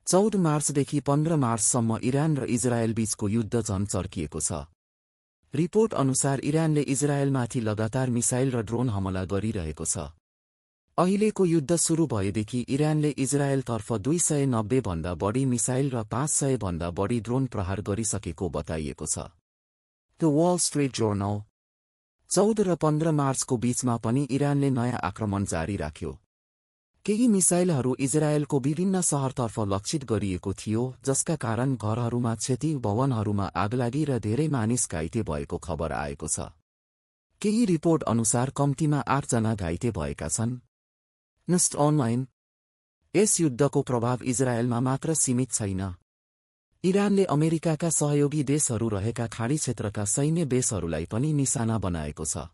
14 मार्चदेखि 15 मार्चसम्म इरान र इजरायल बीचको युद्ध झन चर्किएको छ। रिपोर्ट अनुसार इरानले इजरायलमाथि लगातार मिसाइल र ड्रोन हमला गरिरहेको छ। अहिलेको युद्ध सुरु भएदेखि इरानले इजरायलतर्फ 290 भन्दा बढी मिसाइल र 500 भन्दा बढी ड्रोन प्रहार गरिसकेको बताइएको छ। द वाल स्ट्रिट जर्नल 14 र 15 मार्चको बीचमा पनि इरानले नयाँ आक्रमण जारी राख्यो। केही मिसाइलहरू इजरायलको विभिन्न शहरतर्फ लक्षित गरिएको थियो, जसका कारण घरहरूमा क्षति, भवनहरूमा आगलागी र धेरै मानिस घाइते भएको खबर आएको छ। केही रिपोर्ट अनुसार कम्तीमा 8 जना घाइते भएका छन्। न्यूज अनलाइन यस युद्धको प्रभाव इजरायलमा मात्र सीमित छैन। इरानले अमेरिकाका सहयोगी देशहरू रहेका खाडी क्षेत्रका सैन्य बेसहरूलाई पनि निशाना बनाएको छ।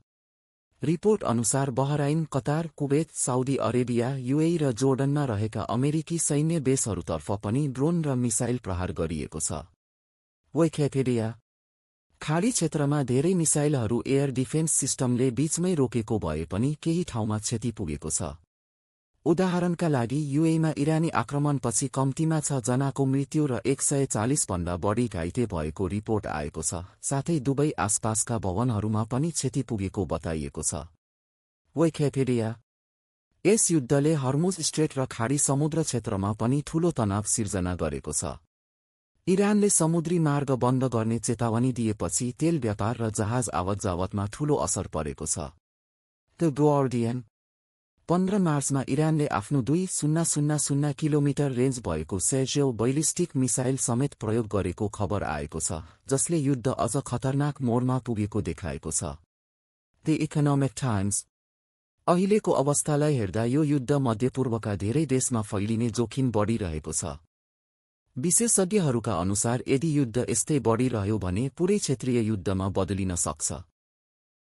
रिपोर्ट अनुसार Bahrain, Qatar, Kuwait, Saudi Arabia, UAE र जोर्डनमा रहेका अमेरिकी सैन्य बेसहरूतर्फ पनि ड्रोन र मिसाइल प्रहार गरिएको छ। विकिपीडिया खाडी क्षेत्रमा धेरै मिसाइलहरू एयर डिफेन्स सिस्टमले बीचमै रोकेको भए पनि केही ठाउँमा क्षति पुगेको छ। उदाहरणका लागि यूएईमा इरानी आक्रमणपछि कम्तीमा 6 जनाको मृत्यु र 140 भन्दा बढी घाइते भएको रिपोर्ट आएको छ। साथै दुवै आसपासका भवनहरूमा पनि क्षति पुगेको बताइएको छ। विकिपीडिया यस युद्धले हर्मुज स्ट्रेट र खाडी समुद्र क्षेत्रमा पनि ठूलो तनाव सिर्जना गरेको छ। इरानले समुद्री मार्ग बन्द गर्ने चेतावनी दिएपछि तेल व्यापार र जहाज आवतजावतमा ठूलो असर परेको छ। द गार्डियन 15 मार्चमा इरानले आफ्नो 2000 किलोमिटर रेन्ज भएको सेजेल बैलिस्टिक मिसाइल समेत प्रयोग गरेको खबर आएको छ, जसले युद्ध अझ खतरनाक मोडमा पुगेको देखाएको छ। द इकोनोमिक टाइम्स अहिलेको अवस्थालाई हेर्दा यो युद्ध मध्यपूर्वका धेरै देशमा फैलिने जोखिम बढिरहेको छ। विशेषज्ञहरूका अनुसार यदि युद्ध यस्तै बढिरह्यो भने पुरै क्षेत्रीय युद्धमा बदलिन सक्छ।